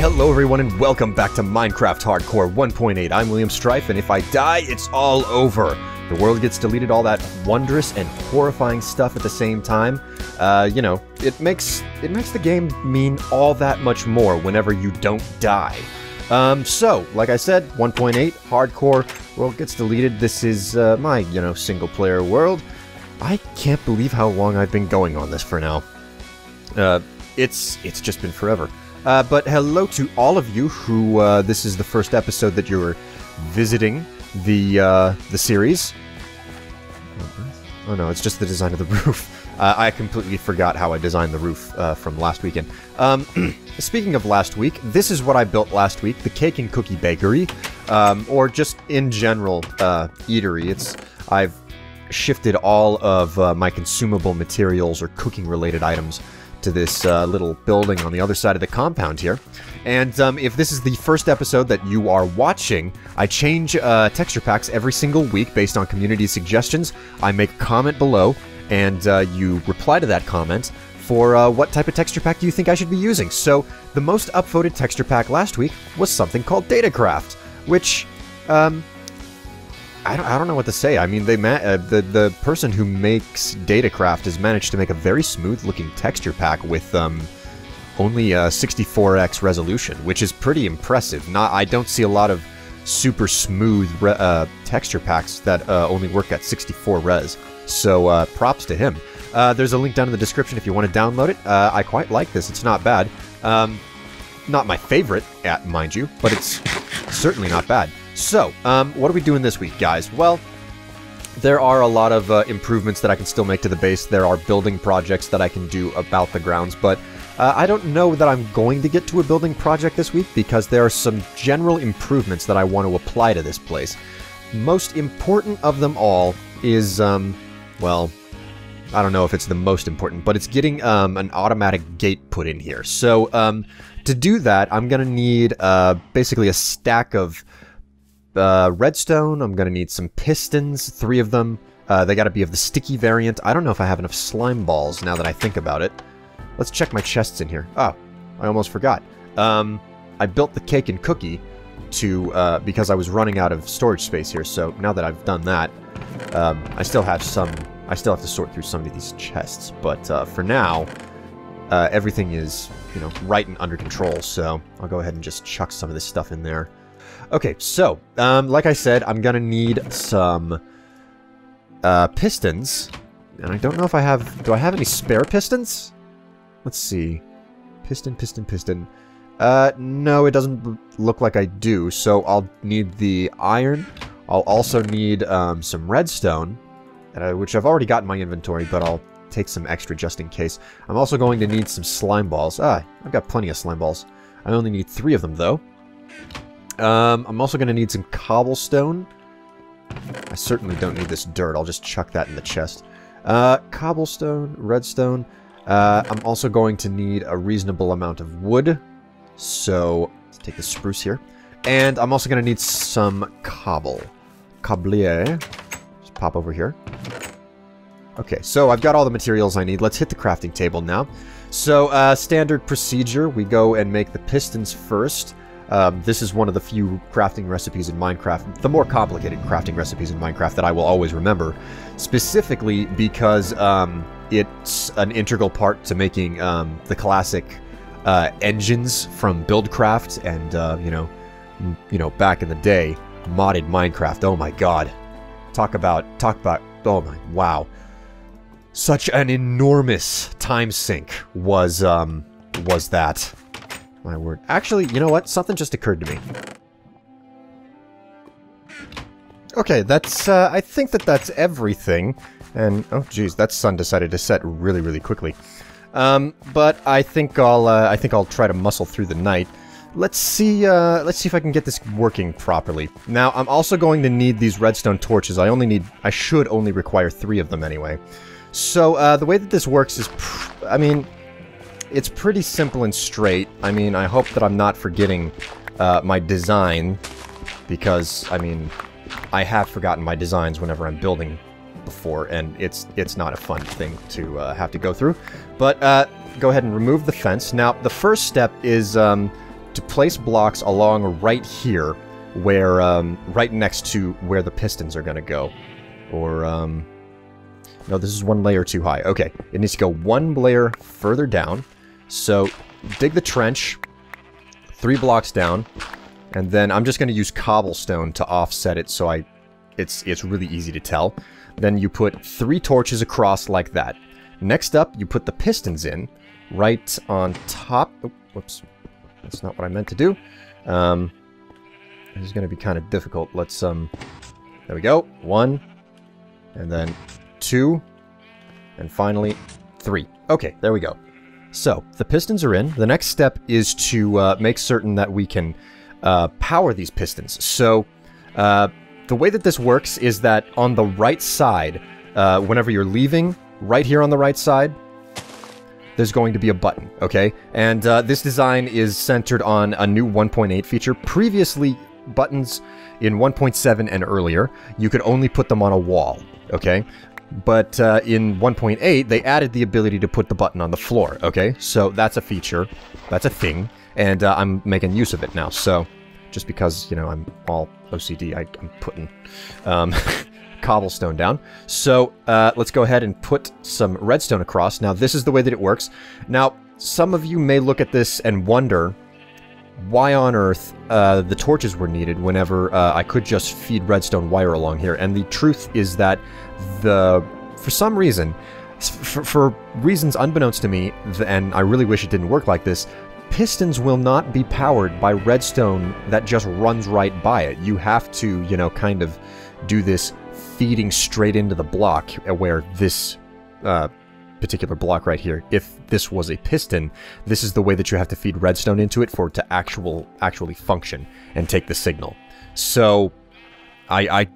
Hello everyone and welcome back to Minecraft Hardcore 1.8. I'm William Strife, and if I die, it's all over. The world gets deleted, all that wondrous and horrifying stuff at the same time. You know, it makes the game mean all that much more whenever you don't die. So, like I said, 1.8, Hardcore, world gets deleted. This is, my, you know, single-player world. I can't believe how long I've been going on this for now. It's just been forever. But hello to all of you who, this is the first episode that you're visiting the series. Oh no, it's just the design of the roof. I completely forgot how I designed the roof, from last weekend. Speaking of last week, this is what I built last week, the Cake and Cookie Bakery, or just in general, eatery. I've shifted all of, my consumable materials or cooking-related items to this little building on the other side of the compound here. And if this is the first episode that you are watching, I change texture packs every single week based on community suggestions. I make a comment below, and you reply to that comment for what type of texture pack do you think I should be using. So the most upvoted texture pack last week was something called DataCraft, which I don't know what to say. I mean, the person who makes DataCraft has managed to make a very smooth-looking texture pack with only 64x resolution, which is pretty impressive. I don't see a lot of super smooth texture packs that only work at 64 res. So props to him. There's a link down in the description if you want to download it. I quite like this. It's not bad. Not my favorite, mind you, but it's certainly not bad. So, what are we doing this week, guys? Well, there are a lot of improvements that I can still make to the base. There are building projects that I can do about the grounds, but I don't know that I'm going to get to a building project this week because there are some general improvements that I want to apply to this place. Most important of them all is, well, I don't know if it's the most important, but it's getting an automatic gate put in here. So, to do that, I'm going to need basically a stack of redstone. I'm gonna need some pistons, 3 of them. They gotta be of the sticky variant. I don't know if I have enough slime balls now that I think about it. Let's check my chests in here. Oh, I almost forgot. I built the cake and cookie to, because I was running out of storage space here, so now that I've done that, I still have to sort through some of these chests, but for now, everything is, you know, right and under control, so I'll go ahead and just chuck some of this stuff in there. Okay, so, like I said, I'm gonna need some pistons. And I don't know if I have... Do I have any spare pistons? Let's see. Piston. No, it doesn't look like I do. So I'll need the iron. I'll also need some redstone, which I've already got in my inventory, but I'll take some extra just in case. I'm also going to need some slime balls. I've got plenty of slime balls. I only need 3 of them, though. I'm also going to need some cobblestone. I certainly don't need this dirt. I'll just chuck that in the chest. Cobblestone, redstone. I'm also going to need a reasonable amount of wood. So, let's take the spruce here. And I'm also going to need some cobble. Coblier. Just pop over here. Okay, so I've got all the materials I need. Let's hit the crafting table now. So, standard procedure. We go and make the pistons first. This is one of the few crafting recipes in Minecraft, the more complicated crafting recipes in Minecraft that I will always remember, specifically because it's an integral part to making the classic engines from Buildcraft and you know, back in the day, modded Minecraft. Oh my god, talk about oh my wow, such an enormous time sink was that. My word. Actually, you know what? Something just occurred to me. Okay, that's, I think that's everything. And, oh geez, that sun decided to set really, really quickly. But I think I'll try to muscle through the night. Let's see if I can get this working properly. Now, I'm also going to need these redstone torches. I should only require 3 of them anyway. So, the way that this works is, I mean... It's pretty simple and straight. I mean, I hope that I'm not forgetting my design, because, I mean, I have forgotten my designs whenever I'm building before, and it's not a fun thing to have to go through. But go ahead and remove the fence. Now, the first step is to place blocks along right here, where, right next to where the pistons are gonna go. Or, no, this is one layer too high. Okay, it needs to go one layer further down. So, dig the trench, 3 blocks down, and then I'm just gonna use cobblestone to offset it so it's really easy to tell. Then you put 3 torches across like that. Next up, you put the pistons in, right on top. Oh, whoops. That's not what I meant to do. This is going to be kind of difficult. Let's, there we go. 1, and then 2, and finally 3. Okay, there we go. So, the pistons are in. The next step is to make certain that we can power these pistons. So, the way that this works is that on the right side, whenever you're leaving, right here on the right side, there's going to be a button, okay? And this design is centered on a new 1.8 feature. Previously, buttons in 1.7 and earlier, you could only put them on a wall, okay? But in 1.8, they added the ability to put the button on the floor, okay? So that's a feature, that's a thing, and I'm making use of it now. So just because, you know, I'm all OCD, I'm putting cobblestone down. So let's go ahead and put some redstone across. Now this is the way that it works. Now some of you may look at this and wonder why on earth the torches were needed whenever I could just feed redstone wire along here. And the truth is that for some reason, for reasons unbeknownst to me, and I really wish it didn't work like this, pistons will not be powered by redstone that just runs right by it. You have to, you know, kind of do this feeding straight into the block, where this particular block right here, if this was a piston, this is the way that you have to feed redstone into it for it to actually function and take the signal. So I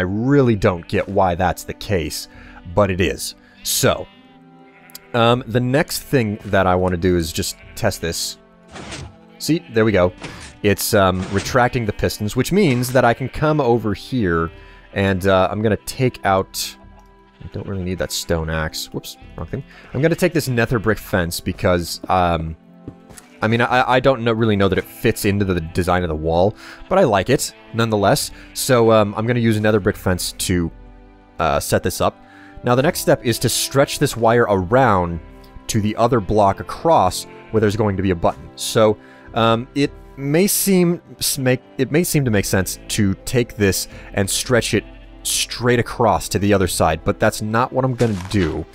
really don't get why that's the case, but it is. So the next thing that I want to do is just test this. See, there we go. It's retracting the pistons, which means that I can come over here and I'm going to take out... I don't really need that stone axe. Whoops, wrong thing. I'm going to take this nether brick fence because, I mean, I don't really know that it fits into the design of the wall, but I like it, nonetheless. So, I'm going to use a nether brick fence to set this up. Now, the next step is to stretch this wire around to the other block across where there's going to be a button. So, it may seem to make sense to take this and stretch it straight across to the other side, but that's not what I'm gonna do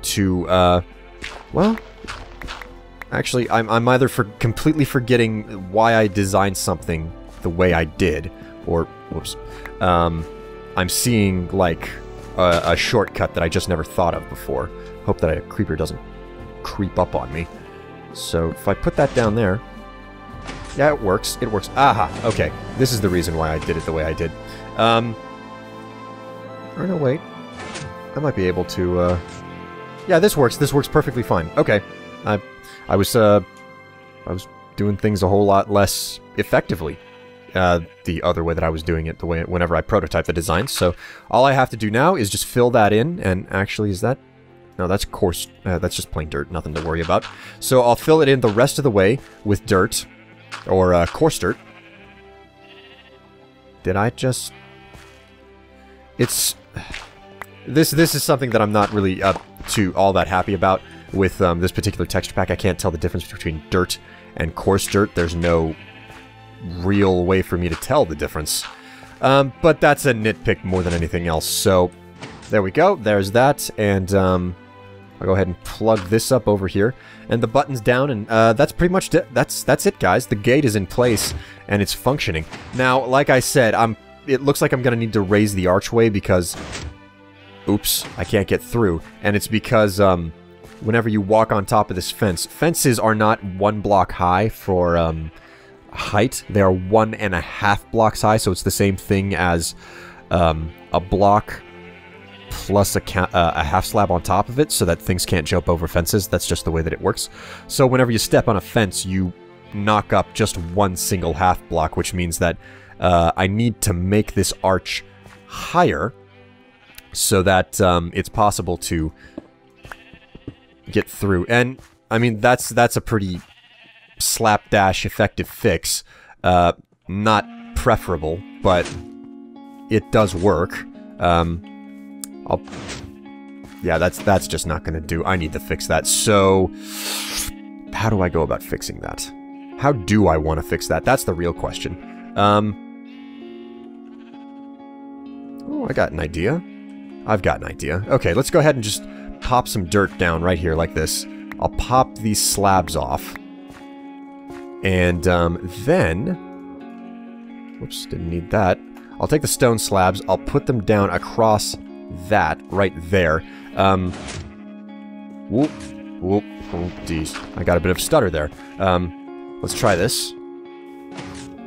to, well, actually, I'm either completely forgetting why I designed something the way I did, or, whoops, I'm seeing, like, a shortcut that I just never thought of before. Hope that a creeper doesn't creep up on me. So, if I put that down there, yeah, it works, aha, okay, this is the reason why I did it the way I did. Or no, wait. I might be able to, yeah, this works perfectly fine. Okay. I was doing things a whole lot less effectively, the other way that I was doing it, whenever I prototyped the design. So, all I have to do now is just fill that in, and actually, is that... No, that's coarse, that's just plain dirt, nothing to worry about. So, I'll fill it in the rest of the way with dirt, or, coarse dirt. Did I just... It's... This is something that I'm not really all that happy about with this particular texture pack. I can't tell the difference between dirt and coarse dirt. There's no real way for me to tell the difference. But that's a nitpick more than anything else. So, there we go. There's that. And I'll go ahead and plug this up over here. And the button's down, and that's pretty much it. That's it, guys. The gate is in place, and it's functioning. Now, like I said, it looks like I'm going to need to raise the archway because... Oops, I can't get through. And it's because, whenever you walk on top of this fence, fences are not 1 block high for, height. They are 1.5 blocks high, so it's the same thing as, a block plus a half slab on top of it, so that things can't jump over fences. That's just the way that it works. So whenever you step on a fence, you knock up just 1 single half block, which means that, I need to make this arch higher, so that it's possible to get through. And I mean, that's a pretty slapdash effective fix. Not preferable, but it does work. Yeah, that's just not gonna do. I need to fix that. So, how do I go about fixing that? How do I want to fix that? That's the real question. Oh, I got an idea. I've got an idea. Okay, let's go ahead and just pop some dirt down right here like this. I'll pop these slabs off. And, then... Whoops, didn't need that. I'll take the stone slabs, I'll put them down across that, right there. Whoop, whoop, oh, geez. I got a bit of a stutter there. Let's try this.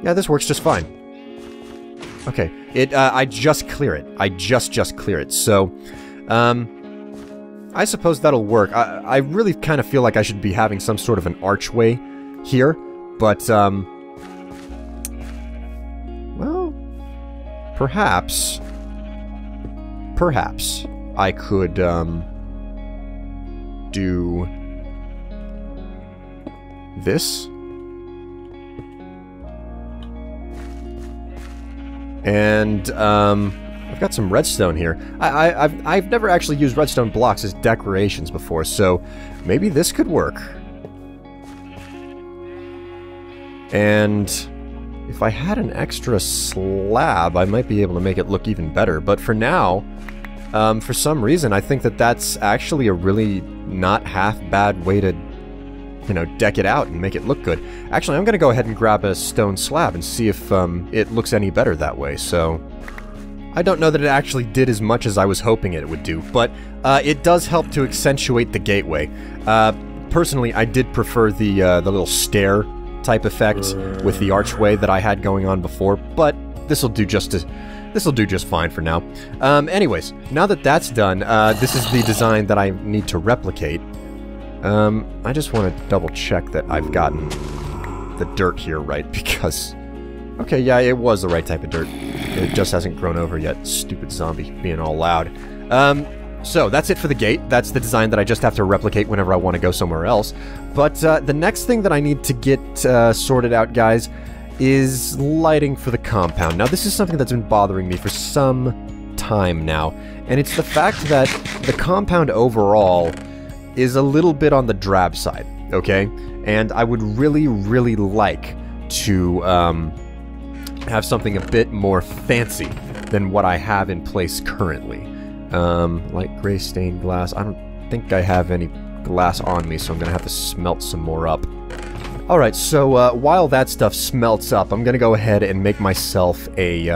Yeah, this works just fine. Okay, I just clear it. I just clear it. So, I suppose that'll work. I really kind of feel like I should be having some sort of an archway here, but, well, perhaps I could, do this. And, I've got some redstone here. I've never actually used redstone blocks as decorations before, so maybe this could work. And if I had an extra slab, I might be able to make it look even better. But for now, for some reason, I think that that's actually a really not half bad way to, you know, deck it out and make it look good. Actually, I'm going to go ahead and grab a stone slab and see if it looks any better that way. So, I don't know that it actually did as much as I was hoping it would do, but it does help to accentuate the gateway. Personally, I did prefer the little stair type effect with the archway that I had going on before, but this'll do just fine for now. Anyways, now that that's done, this is the design that I need to replicate. I just want to double check that I've gotten the dirt here right, because... Okay, yeah, it was the right type of dirt. It just hasn't grown over yet. Stupid zombie being all loud. So, that's it for the gate. That's the design that I just have to replicate whenever I want to go somewhere else. But, the next thing that I need to get sorted out, guys, is lighting for the compound. Now, this is something that's been bothering me for some time now, and it's the fact that the compound overall is a little bit on the drab side, okay? And I would really, really like to have something a bit more fancy than what I have in place currently. Light gray stained glass. I don't think I have any glass on me, so I'm gonna have to smelt some more up. Alright, so while that stuff smelts up, I'm gonna go ahead and make myself a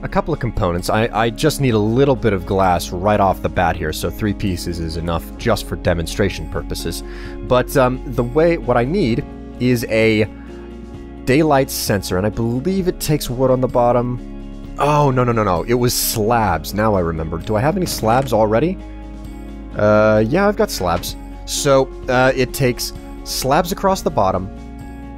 couple of components. I just need a little bit of glass right off the bat here, so 3 pieces is enough just for demonstration purposes. But what I need is a daylight sensor, and I believe it takes wood on the bottom. Oh, no. It was slabs. Now I remember. Do I have any slabs already? Yeah, I've got slabs. So, it takes slabs across the bottom,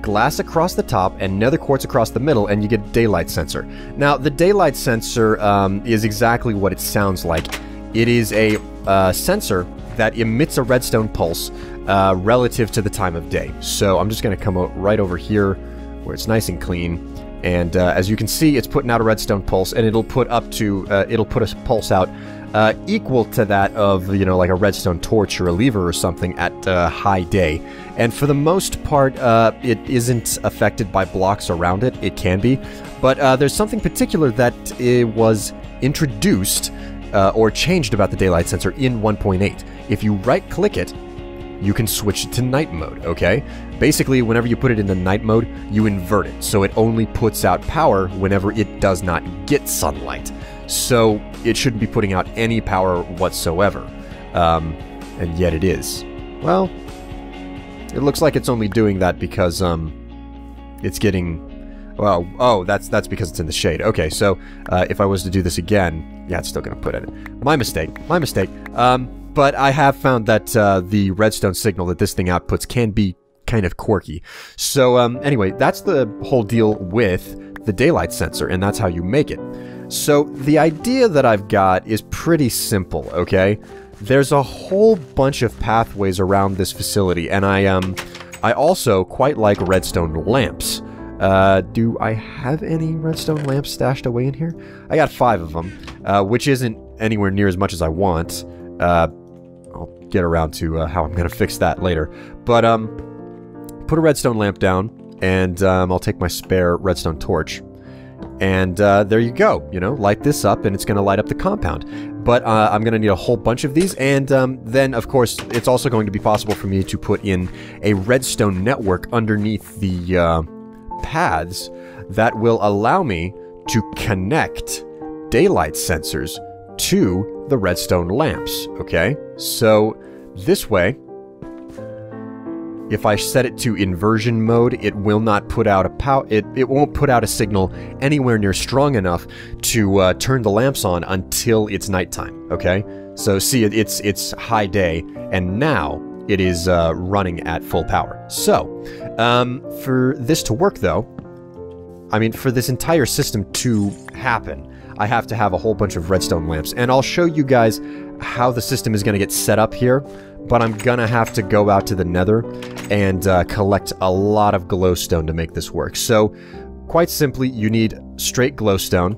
glass across the top, and nether quartz across the middle, and you get a daylight sensor. Now, the daylight sensor is exactly what it sounds like. It is a sensor that emits a redstone pulse relative to the time of day. So I'm just going to come right over here where it's nice and clean. And as you can see, it's putting out a redstone pulse, and it'll put a pulse out equal to that of, you know, like a redstone torch or a lever or something at high day. And for the most part, it isn't affected by blocks around it. It can be, but there's something particular that was introduced or changed about the daylight sensor in 1.8. If you right-click it, you can switch it to night mode, okay? Basically, whenever you put it into night mode, you invert it, so it only puts out power whenever it does not get sunlight. So, it shouldn't be putting out any power whatsoever. And yet it is. Well, it looks like it's only doing that because, it's getting... Well, oh, that's because it's in the shade. Okay, so, if I was to do this again... Yeah, it's still gonna put it in. My mistake. But I have found that the redstone signal that this thing outputs can be kind of quirky. So anyway, that's the whole deal with the daylight sensor, and that's how you make it. So the idea that I've got is pretty simple, okay? There's a whole bunch of pathways around this facility, and I I also quite like redstone lamps. Do I have any redstone lamps stashed away in here? I got 5 of them, which isn't anywhere near as much as I want. I'll get around to how I'm going to fix that later. But, put a redstone lamp down, and I'll take my spare redstone torch. And there you go, you know, light this up and it's going to light up the compound. But I'm going to need a whole bunch of these, and then, of course, it's also going to be possible for me to put in a redstone network underneath the paths that will allow me to connect daylight sensors to the redstone lamps, okay? So, this way, if I set it to inversion mode, it will not put out a it won't put out a signal anywhere near strong enough to turn the lamps on until it's nighttime, okay? So see, it's high day, and now it is running at full power. So, for this to work though, I mean, for this entire system to happen, I have to have a whole bunch of redstone lamps, and I'll show you guys how the system is going to get set up here. But I'm gonna have to go out to the nether and collect a lot of glowstone to make this work. So, quite simply, you need straight glowstone,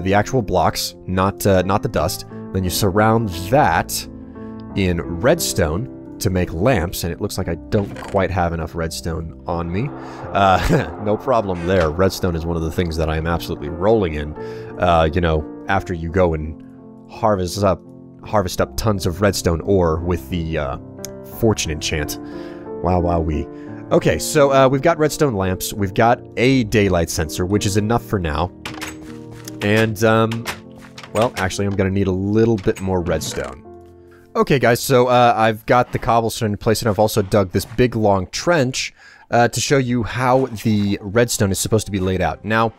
the actual blocks, not the dust. Then you surround that in redstone to make lamps, and it looks like I don't quite have enough redstone on me. No problem there. Redstone is one of the things that I am absolutely rolling in. You know, after you go and harvest up tons of redstone ore with the fortune enchant. Wow, wowee. Okay, so we've got redstone lamps, we've got a daylight sensor, which is enough for now. And, well, actually I'm going to need a little bit more redstone. Okay, guys, so I've got the cobblestone in place, and I've also dug this big, long trench to show you how the redstone is supposed to be laid out. Now,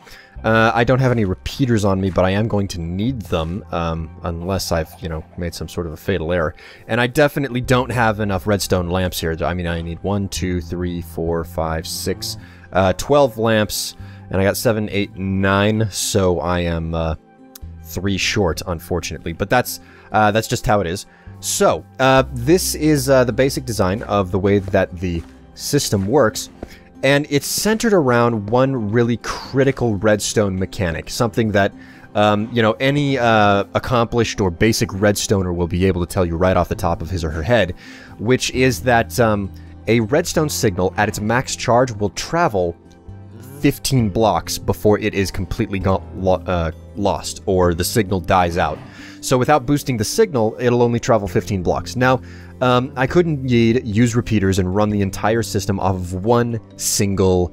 I don't have any repeaters on me, but I am going to need them, unless I've, you know, made some sort of a fatal error. And I definitely don't have enough redstone lamps here. I mean, I need 1, 2, 3, 4, 5, 6, 12 lamps, and I got 7, 8, 9, so I am 3 short, unfortunately. But that's just how it is. So, this is the basic design of the way that the system works. And it's centered around one really critical redstone mechanic, something that, you know, any accomplished or basic redstoner will be able to tell you right off the top of his or her head, which is that a redstone signal at its max charge will travel 15 blocks before it is completely lost, or the signal dies out. So without boosting the signal, it'll only travel 15 blocks. Now, I couldn't use repeaters and run the entire system off of one single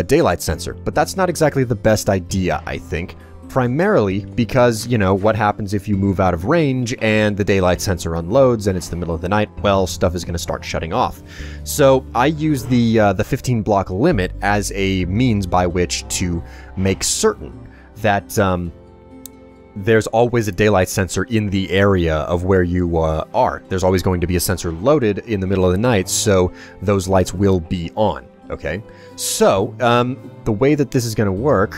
daylight sensor, but that's not exactly the best idea, I think. Primarily because, you know, what happens if you move out of range and the daylight sensor unloads and it's the middle of the night? Well, stuff is going to start shutting off. So I use the 15 block limit as a means by which to make certain that there's always a daylight sensor in the area of where you are. There's always going to be a sensor loaded in the middle of the night, so those lights will be on, okay? So, the way that this is going to work,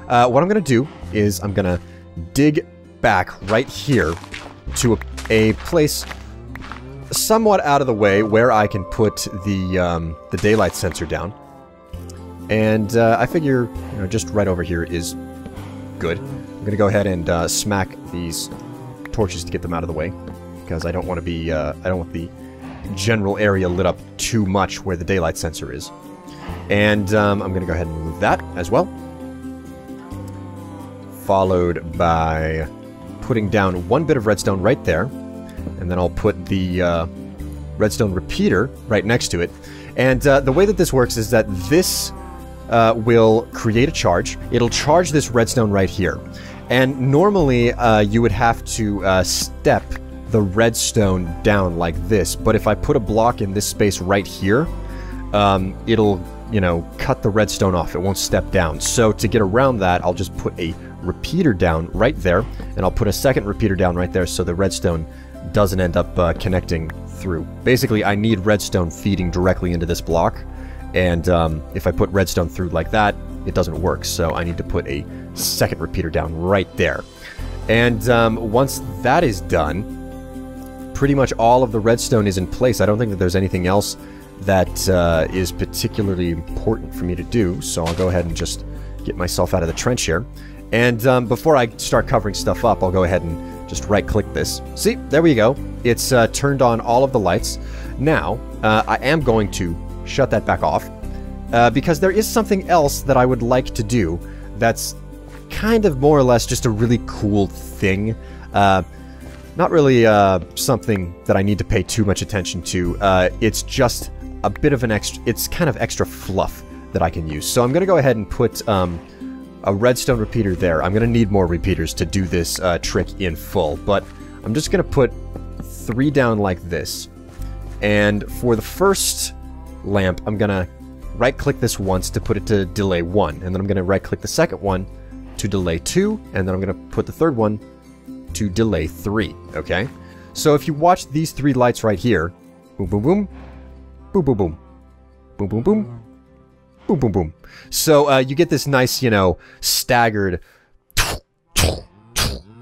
what I'm going to do is I'm going to dig back right here to a place somewhat out of the way where I can put the daylight sensor down. And I figure, you know, just right over here is good. I'm going to go ahead and smack these torches to get them out of the way, because I don't want to be, I don't want the general area lit up too much where the daylight sensor is. And I'm going to go ahead and remove that as well. Followed by putting down one bit of redstone right there, and then I'll put the redstone repeater right next to it. And the way that this works is that this will create a charge. It'll charge this redstone right here. And normally, you would have to step the redstone down like this, but if I put a block in this space right here, it'll, you know, cut the redstone off. It won't step down. So to get around that, I'll just put a repeater down right there, and I'll put a second repeater down right there so the redstone doesn't end up connecting through. Basically, I need redstone feeding directly into this block, and if I put redstone through like that, it doesn't work, so I need to put a second repeater down right there. And once that is done, pretty much all of the redstone is in place. I don't think that there's anything else that is particularly important for me to do, so I'll go ahead and just get myself out of the trench here. And before I start covering stuff up, I'll go ahead and just right-click this. See, there we go. It's turned on all of the lights. Now, I am going to shut that back off, because there is something else that I would like to do that's kind of more or less just a really cool thing. Not really something that I need to pay too much attention to. It's just a bit of an extra, it's kind of extra fluff that I can use. So I'm going to go ahead and put a redstone repeater there. I'm going to need more repeaters to do this trick in full, but I'm just going to put 3 down like this. And for the first lamp, I'm going to right-click this once to put it to delay 1, and then I'm going to right-click the second one to delay 2, and then I'm going to put the third one to delay 3, okay? So if you watch these 3 lights right here, boom, boom, boom, boom, boom, boom, boom, boom, boom, boom, boom, boom. So you get this nice, you know, staggered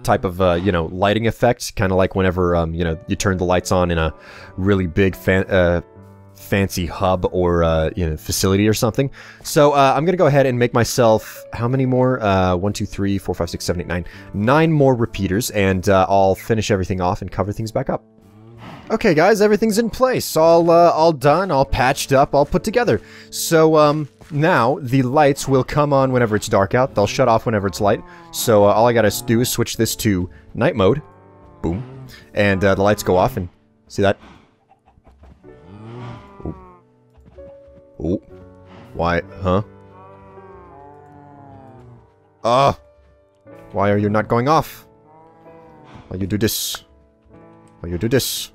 type of, you know, lighting effect, kind of like whenever, you know, you turn the lights on in a really big fancy hub or, you know, facility or something. So I'm going to go ahead and make myself, how many more? 1, 2, 3, 4, 5, 6, 7, 8, 9. 9 more repeaters, and I'll finish everything off and cover things back up. Okay, guys, everything's in place. All done, all patched up, all put together. So, now the lights will come on whenever it's dark out. They'll shut off whenever it's light. So, all I gotta do is switch this to night mode. Boom. And the lights go off, and see that? Oh. Oh. Why? Huh? Why are you not going off? Why you do this? Why you do this?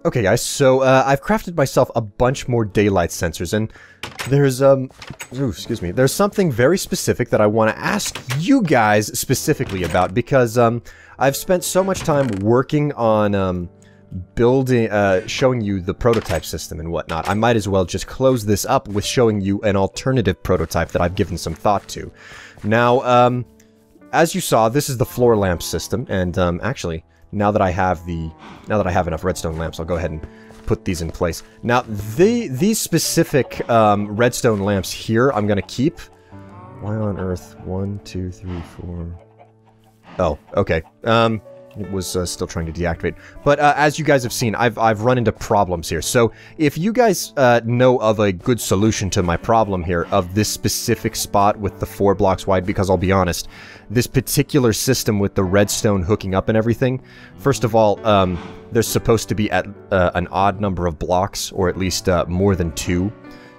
Okay, guys, so I've crafted myself a bunch more daylight sensors, and there's, excuse me, there's something very specific that I want to ask you guys specifically about, because I've spent so much time working on building, showing you the prototype system and whatnot. I might as well just close this up with showing you an alternative prototype that I've given some thought to. Now, as you saw, this is the floor lamp system, and actually, now that I have enough redstone lamps, I'll go ahead and put these in place. Now, these specific redstone lamps here, I'm gonna keep. Why on earth? 1, 2, 3, 4. Oh, okay. It was still trying to deactivate. But as you guys have seen, I've run into problems here. So if you guys know of a good solution to my problem here, of this specific spot with the 4 blocks wide, because I'll be honest, this particular system with the redstone hooking up and everything, first of all, there's supposed to be at an odd number of blocks, or at least more than 2,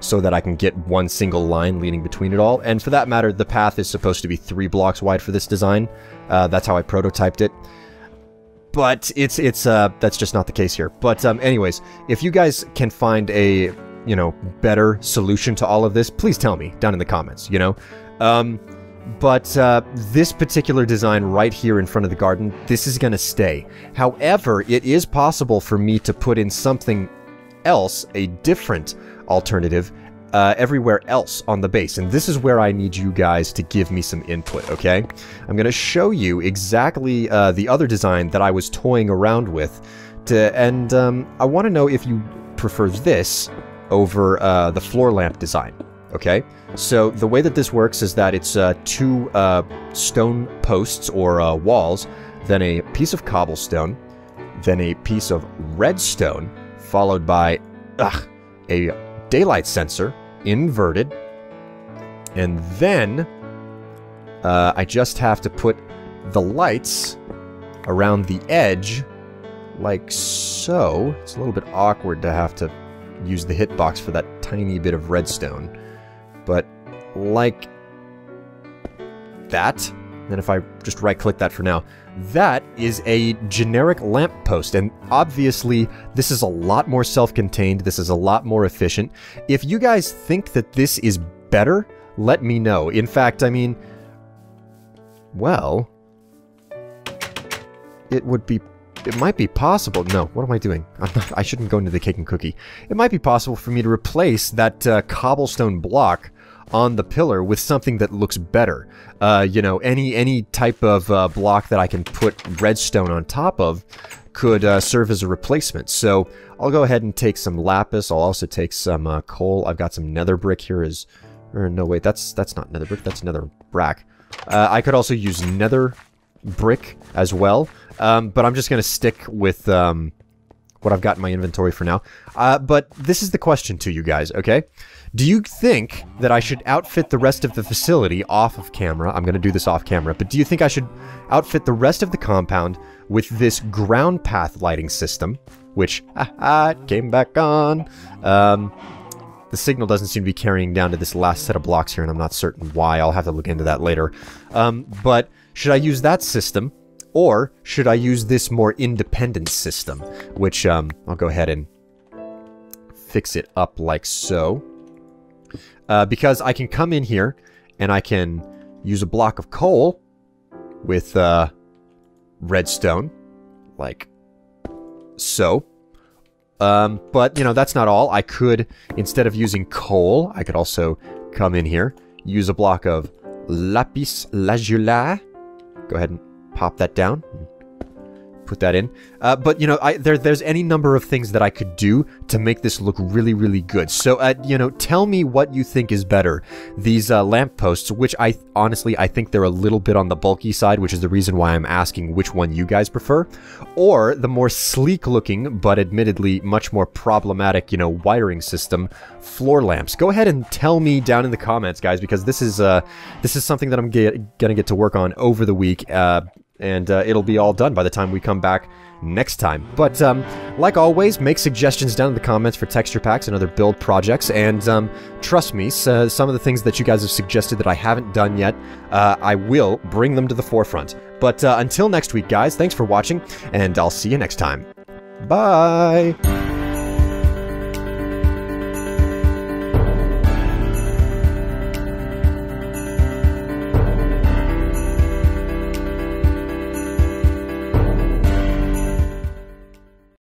so that I can get one single line leading between it all. And for that matter, the path is supposed to be 3 blocks wide for this design. That's how I prototyped it. But it's that's just not the case here. But anyways, if you guys can find a, you know, better solution to all of this, please tell me down in the comments, you know? But this particular design right here in front of the garden, this is gonna stay. However, it is possible for me to put in something else, a different alternative, everywhere else on the base. And this is where I need you guys to give me some input, okay? I'm going to show you exactly the other design that I was toying around with. And I want to know if you prefer this over the floor lamp design, okay? So the way that this works is that it's 2 stone posts or walls, then a piece of cobblestone, then a piece of redstone, followed by a daylight sensor, inverted, and then I just have to put the lights around the edge like so. It's a little bit awkward to have to use the hitbox for that tiny bit of redstone, but like that. And if I just right click that for now, that is a generic lamppost, and obviously this is a lot more self-contained, this is a lot more efficient. If you guys think that this is better, let me know. In fact, I mean, well, it might be possible. No, what am I doing? I shouldn't go into the cake and cookie. It might be possible for me to replace that cobblestone block on the pillar with something that looks better. You know, any type of block that I can put redstone on top of could serve as a replacement. So I'll go ahead and take some lapis. I'll also take some coal. I've got some nether brick here. Or no, wait, that's not nether brick. That's nether brack. I could also use nether brick as well. But I'm just going to stick with what I've got in my inventory for now. But this is the question to you guys, okay? Do you think that I should outfit the rest of the facility off of camera? I'm going to do this off camera, but do you think I should outfit the rest of the compound with this ground path lighting system, which, it came back on. The signal doesn't seem to be carrying down to this last set of blocks here, and I'm not certain why. I'll have to look into that later. But should I use that system, or should I use this more independent system, which I'll go ahead and fix it up like so. Because I can come in here, and I can use a block of coal with redstone, like so. But, you know, that's not all. I could, instead of using coal, I could also come in here, use a block of lapis lazuli. Go ahead and pop that down. Put that in. But, you know, there's any number of things that I could do to make this look really, really good. So, you know, tell me what you think is better. These lampposts, which honestly, I think they're a little bit on the bulky side, which is the reason why I'm asking which one you guys prefer. Or the more sleek looking, but admittedly much more problematic, you know, wiring system, floor lamps. Go ahead and tell me down in the comments, guys, because this is something that I'm gonna get to work on over the week. And it'll be all done by the time we come back next time. But, like always, make suggestions down in the comments for texture packs and other build projects, and trust me, some of the things that you guys have suggested that I haven't done yet, I will bring them to the forefront. But until next week, guys, thanks for watching, and I'll see you next time. Bye!